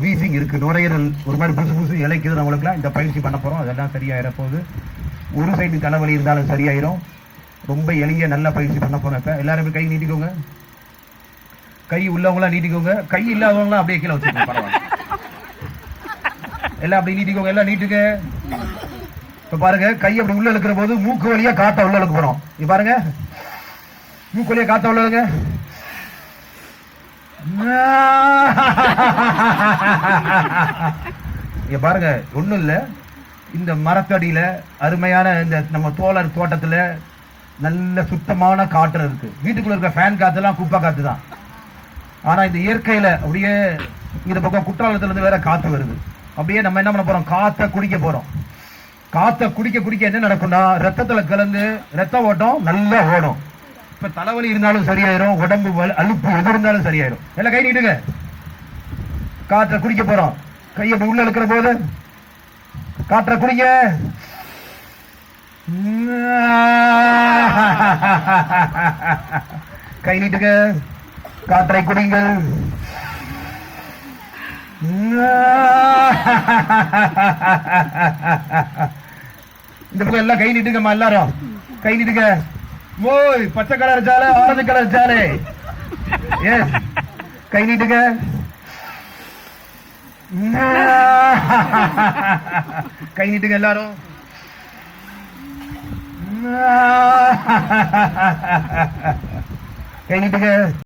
Wheezing இருக்கு, நுரையீரல் ஒரு மாதிரி புதுசு புதுசு இலைக்குது. நம்மளுக்குலாம் இந்த பயிற்சி பண்ண போறோம், அதெல்லாம் சரியாயிர போகுது. ஒரு சைடு தலைவலி இருந்தாலும் சரியாயிரும். ரொம்ப எளிய நல்ல பயிற்சி பண்ண போறோம். இப்ப எல்லாருமே கை நீட்டிக்கோங்க, கை உள்ளவங்களாம் நீட்டிக்கோங்க, கை இல்லாதவங்களாம் அப்படியே கீழே வச்சுக்கோங்க. பரவாயில்ல, எல்லாம் அப்படி நீட்டிக்கோங்க, எல்லாம் நீட்டுங்க. இப்ப பாருங்க, கை அப்படி உள்ள இழுக்கிற போது மூக்கு வழியா காத்த உள்ள இழுக்க போறோம். இப்ப பாருங்க, மூக்கு வழியா காத்த உள்ள இழுங்க. பாருங்க, ஒண்ணும் இல்ல, இந்த மரத்தடியில அருமையான இந்த நம்ம தோழர் தோட்டத்துல நல்ல சுத்தமான காற்று இருக்கு. வீட்டுக்குள்ள இருக்க ஃபேன் காத்துலாம் குப்பை காத்து தான். ஆனா இந்த இயற்கையில அப்படியே இந்த பக்கம் குற்றாலத்துல இருந்து வேற காத்து வருது. அப்படியே நம்ம என்ன பண்ண போறோம், காத்த குடிக்க போறோம். காத்த குடிக்க குடிக்க என்ன நடக்கும்னா, ரத்தத்துல கலந்து ரத்த ஓட்டம் நல்லா ஓடும். இப்ப தலைவலி இருந்தாலும் சரியாயிரும், உடம்பு அலுப்பு எது இருந்தாலும் சரியாயிரும். எல்லாம் கை நீட்டுங்க, காற்ற குடிக்க போறோம். கையை உள்ள இருக்கிற போது காற்ற குடிங்க. கை நீட்டுங்க, காற்றை குடிங்கள். இந்த பக்கம் எல்லாம் கை நீட்டுங்கம்மா, எல்லாரும் கை நீட்டுங்க. ஓய், பச்சை கலர் சாலை, ஆரஞ்சு கலர் சாலை, எஸ், கை நீட்டுங்க. கை நீட்டுங்க எல்லாரும். கை நீட்டுங்க.